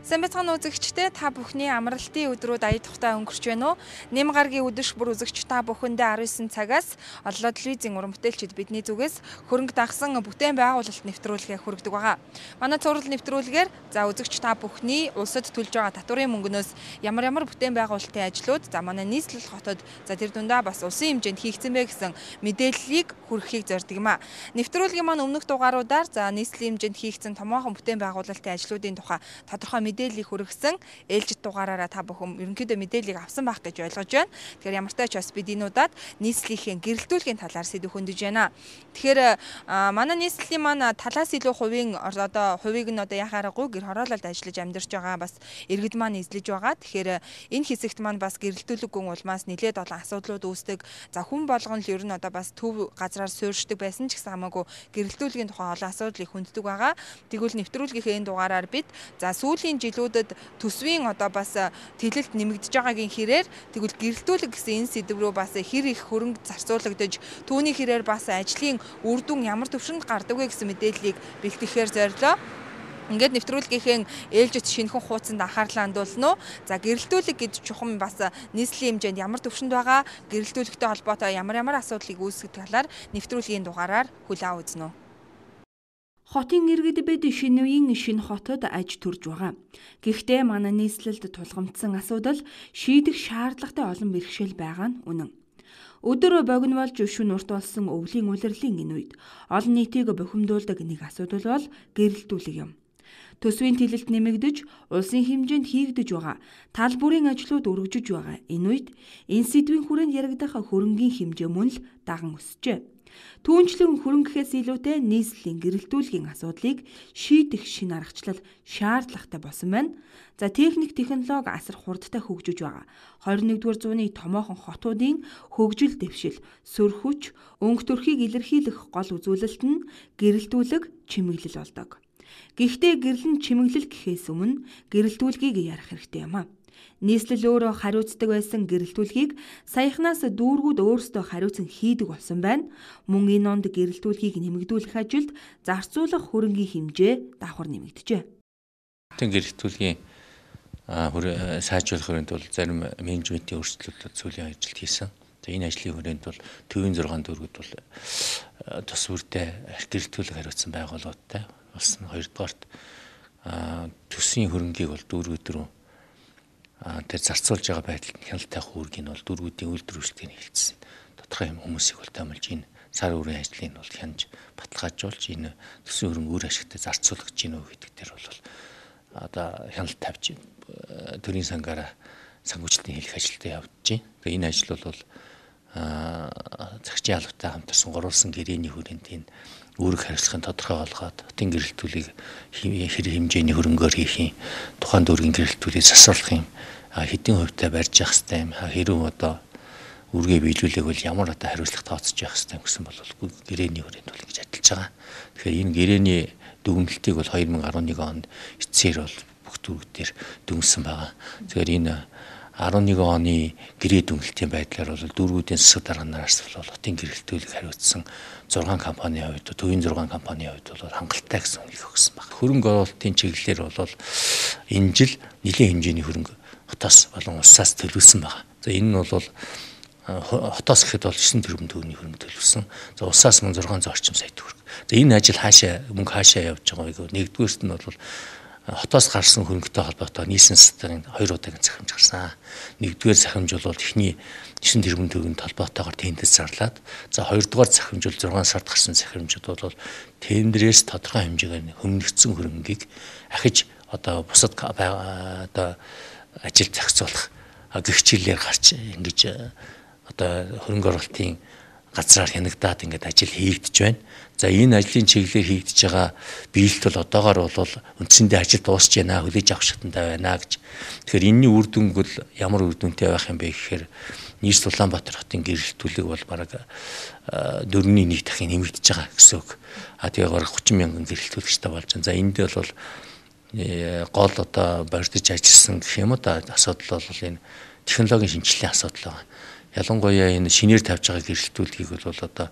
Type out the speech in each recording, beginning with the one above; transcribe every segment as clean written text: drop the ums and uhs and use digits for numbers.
Сайн байцгаана уу үзэгчдээ, та бүхний амралтын өдрүүд ая тухтай өнгөрч байна уу? Нэм гаргийн өдөрш бүр үзэгч та бүхэндээ 19 цагаас Оллоо телевизийн уран бүтээлчид бидний зүгээс хөрөнгө дагсан бүтээн байгуулалт нэвтрүүлгээ хүргэдэг байгаа. Манай цуврал нэвтрүүлгээр үзэгч та бүхний улсад төлж байгаа татварын мөнгнөөс ямар бүтээн байгуулалтын ажлууд, манай нийслэл хотод тэр дундаа бас улсын хэмжээнд хийгдсэн бэ гэсэн мэдээллийг хүргэхийг зорддог юм а. Нэвтрүүлгийн маань өмнөх дугааруудаар нийслэлийн хэмжээнд хийгдсэн томоохон бүтээн байгуулалтын ажлуудын тухай тодорхой мэдээллийг хүргэсэн ээлжид дугаараараа та бүхэн ерөнхийдөө мэдээллийг авсан байх гэж ойлгож байна. Тэгэхээр ямар ч тач бас бид энүүдад нийслэлийн гэрэлтүүлгийн талаар сэдв хөндөж байна. Тэгэхээр манай нийслэлийн маань талаас илүү хувийг нь яхаарахгүй гэр хороололд ажиллаж амьдарч байгаа бас иргэд маань эзлэж байгаа. Тэгэхээр энэ хэсэгт маань бас гэрэлтүүлэггүй улмаас нэлээд олон асуудлууд үүсдэг. Хүн болгон л ер нь бас төв газраар суурьшдаг байсан ч гэсэн хамаагүй гэрэлтүүлгийн тухай олон асуудлыг хүнддэг байгаа. Тэгвэл нэвтрүүлгийнхээ энэ дугаараар бид сүүлийн жилүүдэд төсвийн бас тэлэлт нэмэгдэж байгаагийн хэрээр тэгвэл гэрэлтүүлэг гэсэн энэ сэдв рүү бас хэр их хөрөнгө зарцуулагдаж түүний хэрээр бас ажлын үр дүн ямар төвшөнд гардаг вэ гэсэн мэдээллийг бэлтгэхээр зорилоо. Ингээд нэвтрүүлгийнхээ ээлжид шинэхэн хуудсанд анхаарлаа хандуулна уу. Гэрэлтүүлэг гэж чухам бас нийслэлийн хэмжээнд ямар төвшөнд байгаа, гэрэлтүүлэгтэй холбоотой ямар асуудлыг үүсгэх талаар нэвтрүүлгийн дугаараар хүлээн үзнэ. Хотын иргэд бид шинэ үеийн шинэ хотод аж төрж байгаа. Гэхдээ манай нийслэлд тулгамдсан асуудал шийдэх шаардлагатай олон бэрхшээл байгаа нь үнэн. Өдөр богино болж шөнө урт болсон өвлийн улирлын энэ үед олон нийтийг бухимдуулдаг нэг асуудал бол гэрэлтүүлэг юм. Төсвийн тэлэлт нэмэгдэж, улсын хэмжээнд хийгдэж байгаа тал бүрийн ажлууд өргөжөж байгаа. Энэ үед энэ сэдвийн хүрээнд яригдах хөрөнгийн хэмжээ мөн л даган өсжээ. Түүнчлэн хөрөнгөхөөс илүүтэй нийслэлийн гэрэлтүүлгийн асуудлыг шийдэх шинэ аргачлал шаардлагатай болсон байна. Техник технологи асар хурдтай хөгжиж байгаа. 21-р зууны томоохон хотуудын хөгжил дэвшил, сүр хүч, өнгө төрхийг илэрхийлэх гол үзүүлэлт нь гэрэлтүүлэг, чимэглэл болдог. Гэхдээ гэрлэн чимэглэл гэхээс өмнө гэрэлтүүлгийг ярих хэрэгтэй юм а. Нийслэл өөрөө хариуцдаг байсан гэрэлтүүлгийг саяхнаас дүүргүүд өөрсдөө хариуцан хийдэг болсон байна. Мөн энэ онд гэрэлтүүлгийг нэмэгдүүлэх ажилд зарцуулах хөрөнгийн хэмжээ давхар нэмэгдэжээ. Гэрэлтүүлгийн сайжруулах хүрээнд бол зарим менежментийн өөрчлөлтүүд сүүлийн ажилд хийсэн. Энэ ажлын хүрээнд бол төвийн 6 дүүргүүд бол тус бүрдээ гэрэлтүүлэг хариуцсан байгууллагуудтай болсон. Хоёрдугаарт төсвийн хөрөнгийг бол дүүргүүд рүү тэр зарцуулж байгаа байдалд хяналттай үүргийг бол дүүргүүдийн үйлдвэр үйлчлэгийг хэлсэн. Тодорхой хүмүүсийг бол томилж энэ сар бүрийн ажлыг бол хянаж баталгаажуулж энэ төсвийн хөрөнгө үр ашигтай зарцуулах гэж гинөө гэдэг дээр бол хяналт тавьж төрийн сангаараа санхүүжилтийн хэлэх ажилдаа явуулж байна. Тэгээ энэ ажил бол цагчийн албатай хамтарсан гурвалсан гэрээний хүрээнд энэ үүрэг хариуцлагын тодорхой болгоод хотын гэрэлтүүлгийг хэр хэмжээний хөрөнгөөр хийх юм, тухайн дүүргийн гэрэлтүүлгийг засварлах юм, хэдийн хувьтай барьж явах хэрэгтэй юм, хэрэг үүргээ биелүүлэх бол ямар хариуцлага тооцож явах хэрэгтэй гэсэн бол гэрээний хүрээнд бол ингэж ажиллаж байгаа. Тэгэхээр энэ гэрээний дүгнэлтийг бол 2011 онд эцсээр бол бүх дүүргүүдээр дүгнсэн байгаа. Тэгэхээр энэ 11 оны гэрээ дүгнэлтийн байдлаар бол дүүргүүдийн засаг дарганараас бол хотын гэрэлтүүлэг хариуцсан 6 компанийн хувьд, төвийн 6 компанийн хувьд бол хангалттай гэсэн үгийг өгсөн байна. Хөрөнгө оруулалтын чиглэлээр бол энэ жил нэлээд хэмжээний хөрөнгө хотоос болон улсаас төлөвлөсөн байна. Энэ нь бол хотоос гэхэд бол 9 тэрбум төгрөгийн хөрөнгө төлөвлөсөн. Улсаас мөн 600 орчим сая төгрөг. Энэ ажил мөнгө хаашаа явж байгаа вэ? Нэгдүгээрт нь бол хотоос гарсан хөрөнгөтэй холбоотой нийслэлийн статын 2 удаагийн захимж гарсан. Нэгдүгээр захимж бол эхний 9 тэрбум төгрөгийн холбоотойгоор тендер зарлаад, хоёрдугаар захимж бол 6 сард гарсан захимжууд бол тендерээс тодорхой хэмжээгээр хөнгөгдсөн хөрөнгийг ахиж бусад ажилд зохицуулах гэх чиглэлээр гарч ингэж хөрөнгө оруулалтын газраар хянагдаад ингээд ажил хийгдэж байна. Энэ ажлын чиглэлээр хийгдэж байгаа биелэлт бол одоогоор бол үндсэндээ ажил дуусч байна, хүлээж авах шатантай байна гэж. Тэгэхээр энэний үр дүн бол ямар үр дүнтэй байх юм бэ гэхээр нийслэл Улаанбаатар хотын гэрэлтүүлэг бол бараг 4-ний 1 дахин нэмэгдэж байгаа гэсэн үг. Тэгээ бараг 30 мянган гэрэлтүүлэгчтэй болж байна. Энд бол гол барьдаж ажилласан гэх юм асуудал бол энэ технологийн шинжилгээний асуудал байна. Ялангуяа энэ шинээр тавьж байгаа гэрэлтүүлгийг бол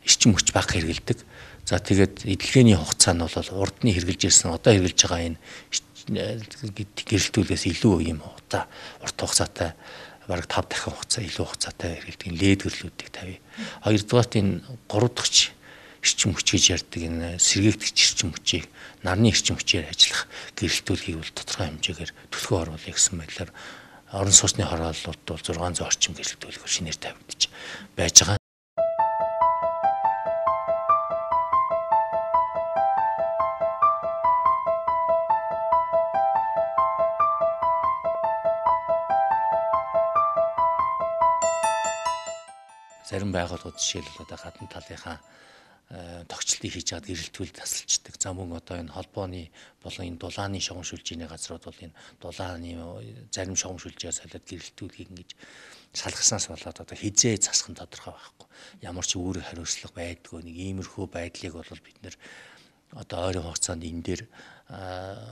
эрчим хүч бага хэрэгэлдэг. Тэгээд эдлэгээний хугацаа нь бол урд нь хэрэгжилж ирсэн, одоо хэрэгжилж байгаа энэ гэрэлтүүлээс илүү юм удаа урт хугацаатай бараг 5 дахин хугацаа илүү хугацаатай хэрэглэдэг лед гэрлүүдийг тавья. Хоёрдугаарт энэ 3 дахь эрчим хүч гэж ярьдаг энэ сэргээгдэгч эрчим хүчийг нарны эрчим хүчээр ажиллах гэрэлтүүлгийг бол тодорхой хэмжээгээр төлхөө оруулах гэсэн байдлаар орон сууцны хорооллууд бол 600 орчим гэрэлтүүлгээр шинээр тавигдаж байж байгаа. Зарим байгууллагууд жишээлбэл одоо гадна талынхаа тогтчлтыг хийж чад гэрэлтүүл тасалчдаг. За мөн одоо энэ холбооны болон энэ дулааны шугамшуулжийн газрууд бол энэ дулааны зарим шугамшуулжээ солиод гэрэлтүүлгийг ингэж шалгаснаас болоод одоо хизээ засах нь тодорхой байхгүй. Ямар ч үүрэг хариуцлага байдгүй нэг иймэрхүү байдлыг бол бид нэр одоо ойрын хугацаанд энэ дээр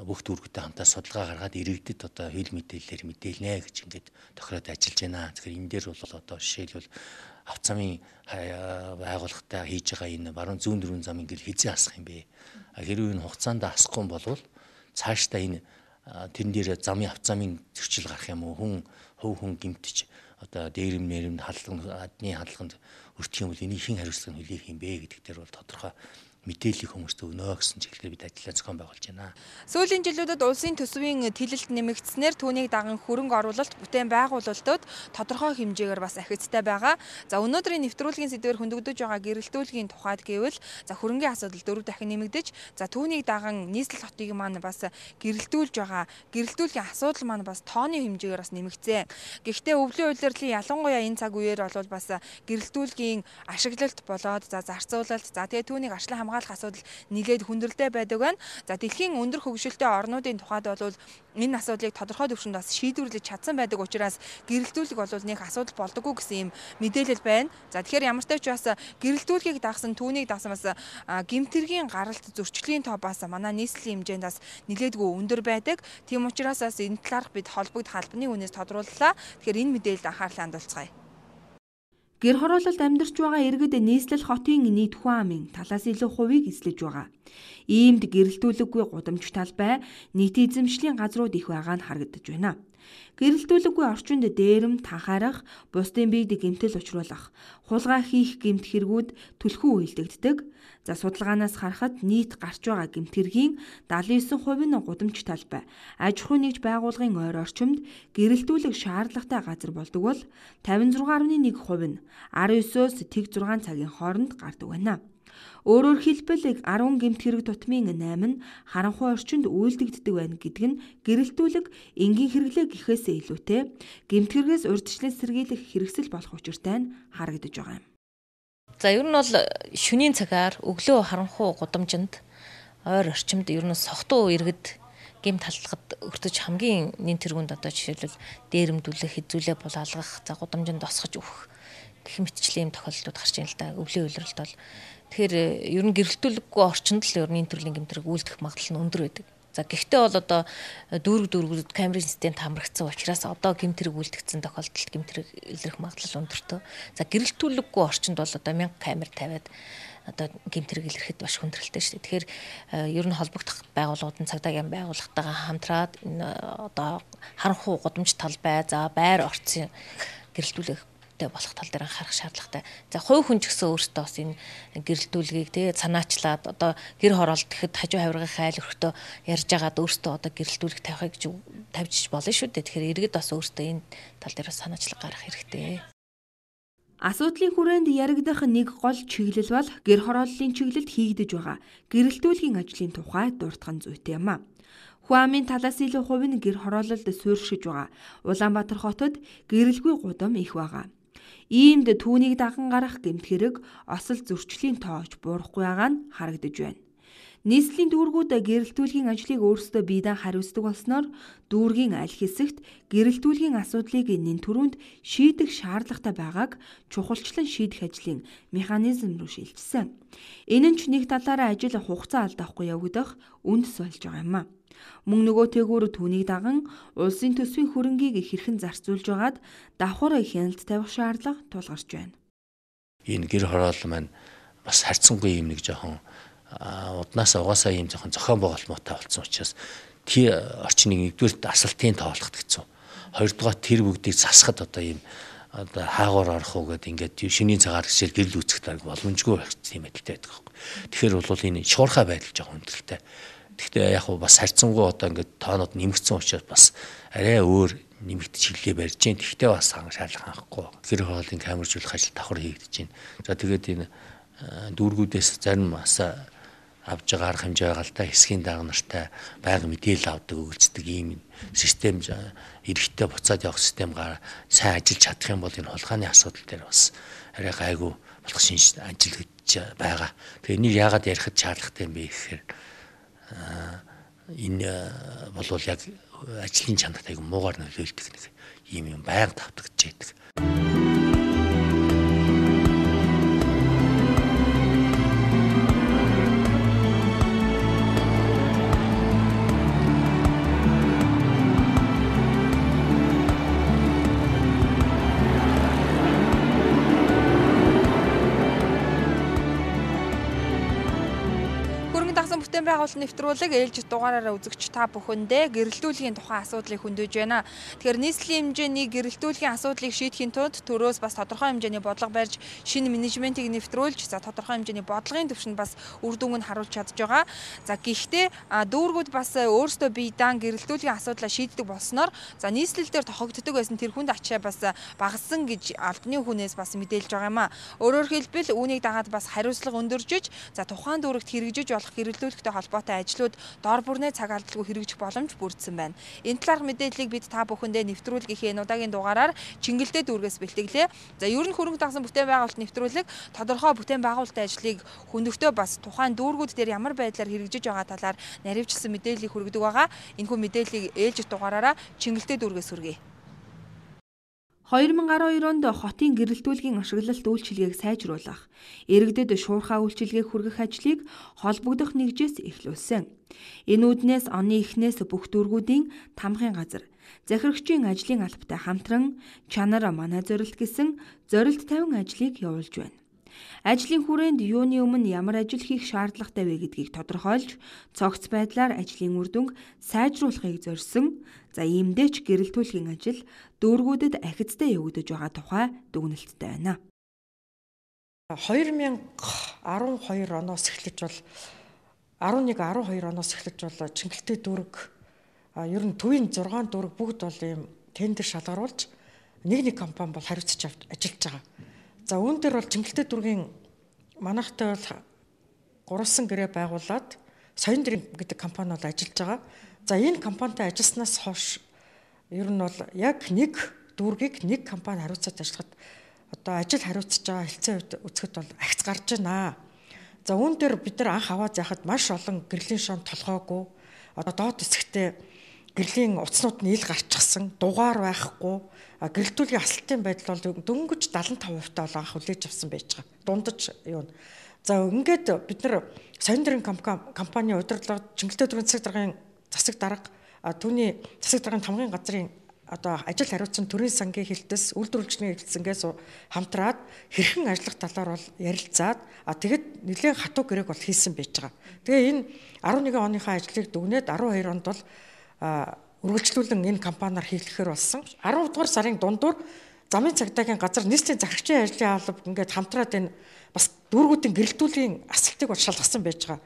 бүх дүүргүүдтэй хамтаа судалгаа гаргаад иргэдэд одоо хэл мэдээлэлээр мэдээлнэ гэж ингээд тохироод ажиллаж байна. Тэгэхээр энэ дээр бол одоо жишээлбэл авто замын байгууллагатай хийж байгаа энэ баруун зүүн дөрвөн замын гэр хизээ асах юм бэ? Хэрвээ энэ хугацаанд асахгүй болвол цаашдаа энэ тэрэн дээр замын авто замын зөрчил гарах юм уу? Хүн гимтэж одоо дээрэм нэрэмд адны хаалганд өртөх юм бол энийг хэн хариуцлага нь хүлээх юм бэ гэдэг дээр бол тодорхой мэдээллийг хүмүүст өгнө гэсэн чиглэлээр бид ажиллаа зохион байгуулж байна. Сүүлийн жилүүдэд улсын төсвийн тэлэлт нэмэгдснээр түүнийг даган хөрөнгө оруулалт бүтээн байгуулалтууд тодорхой хэмжээгээр бас ахицтай байгаа. За өнөөдрийн нэвтрүүлгийн сэдвээр хөндөгдөж байгаа гэрэлтүүлгийн тухайд гэвэл за хөрөнгөний асуудал 4 дахин нэмэгдэж за түүнийг даган нийслэл хотыг маань бас гэрэлтүүлж байгаа. Гэрэлтүүлгийн асуудал маань бас тооны хэмжээгээр бас нэмэгцээ. Гэхдээ өвлийн улирлын ялангуяа энэ цаг үеэр бол бас гэрэлтүүлгийн ашиглалт болоод за зарцуулалт за тэгээ түүнийг арчлан хамгаалах асуудал нэлээд хүндрэлтэй байдаг байна. За дэлхийн өндөр хөгжилтэй орнуудын тухайд бол энэ асуудлыг тодорхой түвшинд бас шийдвэрлэж чадсан байдаг учраас гэрэлтүүлэг бол нэг асуудал болдоггүй гэсэн юм мэдээлэл байна. За тэгэхээр ямар ч тач бас гэрэлтүүлгийг дагсан түүнийг дагсан бас гэмтэргийн гаралт зөрчлийн тоо бас манай нийслэлийн хэмжээнд бас нэлээдгүй өндөр байдаг. Тийм учраас бас энэ талаарх бид холбогд халбаны үнээс тодрууллаа. Тэгэхээр энэ мэдээлэлд анхаарлаа хандуулцгаая. Гэр хороололд амьдарч байгаа иргэд нийслэл хотын нийт хүн амын талаас илүү хувийг эзлэж байгаа. Иймд гэрэлтүүлэггүй гудамж талбай нийт эзэмшлийн газрууд их байгаа нь харагдаж байна. Гэрэлтүүлэггүй орчинд дээрэм танхаарах, бусдын биед гэмтэл учруулах, хулгай хийх гэмт хэрэгүүд түлхүү үйлдэгддэг. За судалгаанаас харахад нийт гарч байгаа гэмт хэргийн 79% нь гудамж талбай, аж ахуйн нэгж байгууллагын ойр орчимд гэрэлтүүлэг шаардлагатай газар болдог бол 56.1% нь 19-өөс тэг 6 цагийн хооронд гардаг байна. Өөрөөр хэлбэл 10 гэмт хэрэг тутмын 8 нь харанхуй орчинд үйлдэгддэг байна гэдэг нь гэрэлтүүлэг энгийн хэрэглээ гэхээсээ илүүтэй гэмт хэрэгээс урьдчилан сэргийлэх хэрэгсэл болох учиртай нь харагдаж байгаа юм. За ер нь бол шөнийн цагаар өглөө харанхуй гудамжинд ойр орчимд ер нь согтуу иргэд гэмт халдлагад өртөж хамгийн нэн тэргуунд одоо жишээлбэл дээрэмдүүлэх, хэзүүлээ булаалгах, за гудамжинд осгож өгөх гэх мэтчлийн юм тохиолдлууд гарч ийн л да. Өвлийн улиралд бол тэгэхээр ер нь гэрэлтүүлэггүй орчинд л ер нь энэ төрлийн гэмтрэг үйлдэх магадлал нь өндөр байдаг. За гэхдээ бол одоо дүүрэг камерын системд хамрагдсан учраас одоо гэмтрэг үйлдэгдсэн тохиолдолд гэмтрэг илрэх магадлал өндөртөө. За гэрэлтүүлэггүй орчинд бол одоо 1000 камер тавиад одоо гэмтрэг илэрхэд маш хүндрэлтэй шүү дээ. Тэгэхээр ер нь холбогдох байгууллагууд нь цагдаагийн байгууллагатайгаа хамтраад энэ одоо харанхуй гудамж талбай, за байр орцын гэрэлтүүлэх болох тал дээр анхаарах шаардлагатай. За хувь хүн ч гэсэн өөртөө бас энэ гэрэлтүүлгийг тэгээ санаачлаад одоо гэр хороолт гэхэд хажуу хавиргын хайл өрхтөө ярьж байгаад өөртөө одоо гэрэлтүүлэг тавихыг тавьж болно шүү дээ. Тэгэхээр иргэд бас өөртөө энэ тал дээр санаачлага гаргах хэрэгтэй. Асуудлын хүрээнд яригдах нэг гол чиглэл бол гэр хорооллын чиглэлд хийгдэж байгаа гэрэлтүүлгийн ажлын тухай дурдхан зүйтэй юм а. Хүн амын талаас илүү хувь нь гэр хороололд суурьшиж байгаа. Улаанбаатар хотод гэрэлгүй гудам их байгаа. Иймд түүнийг даган гарах гэмт хэрэг осол зөрчлийн тоож буурахгүй байгаа нь харагдаж байна. Нийслэлийн дүүргүүд гэрэлтүүлгийн ажлыг өөрсдөө биедээ хариуцдаг болсноор дүүргийн аль хэсэгт гэрэлтүүлгийн асуудлыг нэн түрүүнд шийдэх шаардлагатай байгааг чухалчлан шийдэх ажлын механизм руу шилжсэн. Энэ нь ч нэг талаараа ажил хугацаа алдахгүй явагдах үндэс болж байгаа юм а. Мөн нөгөө тэгүүр түүнийг даган улсын төсвийн хөрөнгийг хэрхэн зарцуулж байгаад давхар хяналт тавих шаардлага тулгарч байна. Энэ гэр хороол маань бас харьцангуй юм нэг жоохон уднаас угаасаа юм жоохон зохион байгуулалттай болсон учраас орчныг нэгдүгээр асалтын тоолоход хэцүү. Хоёрдугаар тэр бүгдийг засахад одоо ийм одоо хаагуур орох уу гэдэг ингээд шөнийн цагаар хичээл гэрэл үүсгэх дарга боломжгүй байх тийм байдалтай байдаг байхгүй. Тэгэхээр бол энэ шуурхай байдал жоохон хүндрэлтэй. Гэхдээ яг бас харьцангуй одоо ингээд тоонууд нэмэгдсэн учраас бас арай өөр нэмэгдэж хилээ барьж जैन. Гэхдээ бас шаардлага хангахгүй. Гэр хоолын камержуулах ажил давхар хийгдэж байна. За тэгээд энэ дүүргүүдээс зарим бас авж байгаа арга хэмжээ байгаа л да хэсгийн дарга нартай байнга мэдээлэл авдаг өгүүлцдэг ийм систем эрэхтэй буцаад явах системгаар сайн ажиллаж чадах юм бол энэ хулгайны асуудал дээр бас арай гайгүй болох шинж ажиллагдаж байгаа. Тэгээ энийг яагаад ярихад шаардлагатай юм бэ гэхээр энэ болвол яг ажлын чанарт айгүй муугаар нөлөөлдөг нэг ийм юм байнга давтагдж байдаг. Бүтээн байгуулалтын нэвтрүүлэг ээлжид дугаараараа үзэгч та бүхэндээ гэрэлтүүлгийн тухайн асуудлыг хөндөж байна. Тэгэхээр нийслэлийн хэмжээний гэрэлтүүлгийн асуудлыг шийдэхийн тулд төрөөс бас тодорхой хэмжээний бодлого барьж шинэ менежментийг нэвтрүүлж за тодорхой хэмжээний бодлогын түвшинд бас үр дүнг нь харуулж чадж байгаа. За гэхдээ дүүргүүд бас өөрсдөө бие даан гэрэлтүүлгийн асуудлаа шийддэг болсноор за нийслэл дээр тохогддог байсан тэр хүнд ачаа бас багассан гэж албаны хүнээс бас мэдээлж байгаа юм а. Өөрөөр хэлбэл үүнийг дагаад бас хариуцлага өндөржиж за тухайн дүүрэгт хэрэгжиж болох гэрэлтүүлэгтэй холбоотой ажлууд дор бүрнээ цаг алдалгүй хэрэгжих боломж бүрдсэн байна. Энэ талаарх мэдээллийг бид та бүхэндээ нэвтрүүлгийнхээ энэ удаагийн дугаараар Чингэлдээ дүүргээс бэлтгэлээ. За ер нь хөрөнгө дагсан бүтээн байгуулалт нэвтрүүлэг тодорхой бүтээн байгуулалтын ажлыг хөндөхдөө бас тухайн дүүргүүд дээр ямар байдлаар хэрэгжиж байгаа талаар наривчлсан мэдээллийг хүргэдэг байгаа. Энэхүү мэдээллийг ээлжид дугаараараа Чингэлдээ дүүргээс хүргэе. 2012 онд хотын гэрэлтүүлгийн ашиглалт үйлчилгээг сайжруулах, иргэдэд шуурхай үйлчилгээг хүргэх ажлыг холбогдох нэгжээс эхлүүлсэн. Энэ үүднээс оны эхнээс бүх дүүргүүдийн тамгын газар, захирагчийн ажлын албатай хамтран чанар манай зорилт гэсэн зорилт тавин ажлыг явуулж байна. Ажлын хүрээнд юуны өмнө ямар ажил хийх шаардлагатай вэ гэдгийг тодорхойлж, цогц байдлаар ажлын үр дүнг сайжруулахыг зорьсон. За иймдээч гэрэлтүүлгийн ажил дүүргүүдэд ахицтай явагдаж байгаа тухай дүгнэлттэй байна. 2012 оноос эхлэж бол 11-12 оноос эхлэж бол Чингэлдээ дүүрэг ер нь төвийн 6 дүүрэг бүгд бол ийм тендер шалгаруулж нэг компани бол хариуцж ажиллаж байгаа. За үүн дээр бол Чингэлдээ дүүргийн манайхтай бол гурван гэрээ байгуулад Соён дэрэг гэдэг компани бол ажиллаж байгаа. За энэ компанитай ажилласнаас хойш ер нь бол яг нэг дүүргийг нэг компани хариуцаад ажиллахад одоо ажил хариуцж байгаа хэлцээ үзэхэд бол агц гарч байна. За үүн дээр бид нар анх аваад яхад маш олон гэрлийн шон толгоогүй одоо доод хэсэгтээ гэрлийн утаснууд нь ил гарчихсан, дугаар байхгүй, гэрэлтүүлгийн асалтын байдал бол дөнгөж 75% таа бол анх хүлээж авсан байж байгаа. Дундаж юу. За ингээд бид нар Соён дэрэг компани удирдлага Чингэлдээ дүүргийн засаг дарга түүний засаг даргын тамгын газрын одоо ажил хариуцсан төрийн сангийн хэлтэс үйлдвэрлэгчний хэлтсэнгээс хамтраад хэрхэн ажиллах талаар бол ярилцаад тэгэд нэлээд хатуу гэрээг бол хийсэн байж байгаа. Тэгээ энэ 11 оныхаа ажлыг дүгнээд 12 онд бол үргэлжлүүлэн энэ компаниар хийлгэхээр болсон. 10 дугаар сарын дундуур замын цагдаагийн газар нийслэлийн захирагчийн ажлын алба ингээд хамтраад энэ бас дүүргүүдийн гэрэлтүүлгийн асалтыг бол шалгасан байж байгаа.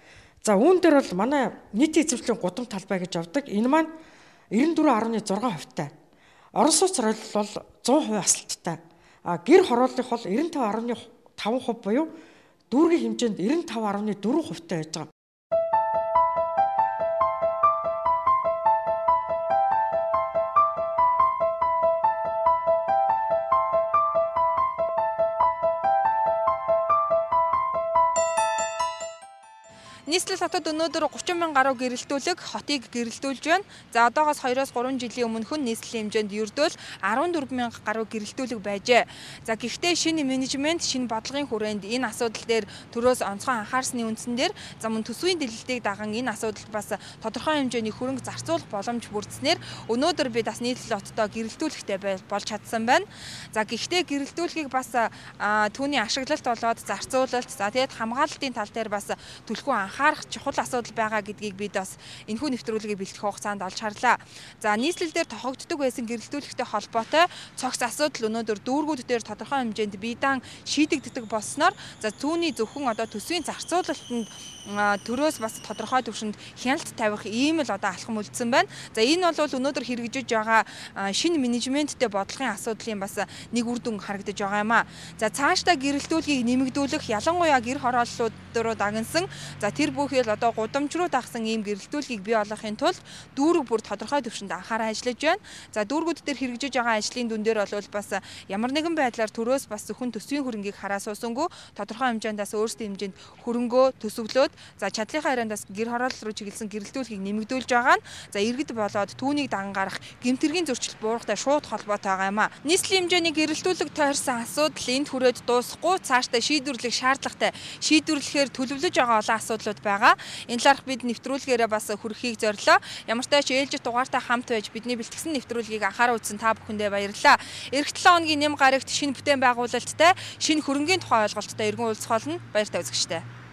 За үүн дээр бол манай нийтийн эзэмшлийн гудам талбай гэж авдаг. Энэ маань 94.6% таа. Орон сууц соёл бол 100% асалттай. Гэр хорооллох бол 95.5% буюу дүүргийн хэмжээнд 95.4% таа байж байгаа. Нийслэл хотод өнөөдөр 30 мянга гаруй гэрэлтүүлэг хотыг гэрэлтүүлж байна. За одоогоос 2-3 жилийн өмнөх нь нийслэлийн хэмжээнд ердөө 14 мянга гаруй гэрэлтүүлэг байжээ. За гэхдээ шинэ менежмент, шинэ бодлогын хүрээнд энэ асуудал дээр төрөөс онцгой анхаарсны үндсэн дээр за мөн төсвийн дэлэлтийг даган энэ асуудалд бас тодорхой хэмжээний хөрөнгө зарцуулах боломж бүрдснээр өнөөдөр бид бас нийслэл хоттой гэрэлтүүлэхтэй болж чадсан байна. За гэхдээ гэрэлтүүлэхийг бас түүний ашиглалт болоод зарцуулалт за тэгээд хамгаалалтын тал дээр бас түлхүү анхаарах чухал асуудал байгаа гэдгийг бид бас энэхүү нэвтрүүлгийг бэлтгэх хугацаанд олж харлаа. За нийслэл дээр тохиогддог байсан гэрэлтүүлэгтэй холбоотой цогц асуудал өнөөдөр дүүргүүд дээр тодорхой хэмжээнд биедан шийдэгддэг болсноор за түүний зөвхөн одоо төсвийн зарцуулалтанд төрөөс бас тодорхой түвшинд хяналт тавих ийм л одоо алхам үлдсэн байна. За энэ бол өнөөдөр хэрэгжиж байгаа шинэ менежменттэй бодлогын асуудлын бас нэг үр дүн харагдаж байгаа юм а. За цаашдаа гэрэлтүүлгийг нэмэгдүүлэх ялангуяа гэр хорооллууд руу дагнсан за тэр бүхэл одоо гудамж руу дагсан ийм гэрэлтүүлгийг бий болгохын тулд дүүрэг бүр тодорхой түвшинд анхааран ажиллаж байна. За дүүргүүд дээр хэрэгжиж байгаа ажлын дүн дээр бол бас ямар нэгэн байдлаар төрөөс бас зөвхөн төсвийн хөрөнгийг хараа суусангүй тодорхой хэмжээндээс өөрсдийн хэмжээнд хөрөнгөө төсөвлөөд за чадлынхаа яриандаас гэр хороолол руу чиглэсэн гэрэлтүүлгийг нэмэгдүүлж байгаа нь за иргэд болоод түүнийг дангарах гэмтэргийн зөрчил буурахтай шууд холбоотой байгаа юм а. Нийслэлийн хэмжээний гэрэлтүүлэг тойрсон асуудал энд хүрээд дуусахгүй цаашдаа шийдвэрлэх шаардлагатай шийдвэрлэхээр төлөвлөж байгаа олон асуудлууд байгаа. Энэ талаарх бид нэвтрүүлгээрээ бас хүрэхийг зорилоо. Ямар ч тач ээлжид дугаартай хамт байж бидний бэлтгэсэн нэвтрүүлгийг анхаарал үзсэн та бүхэндээ баярлалаа. Эх 7 хоногийн нэм гарагт шинэ бүтээн байгуулалттай шинэ хөрөнгийн тухай ойлголттой иргэн уулзах болно. Баяртай үзэгчдээ.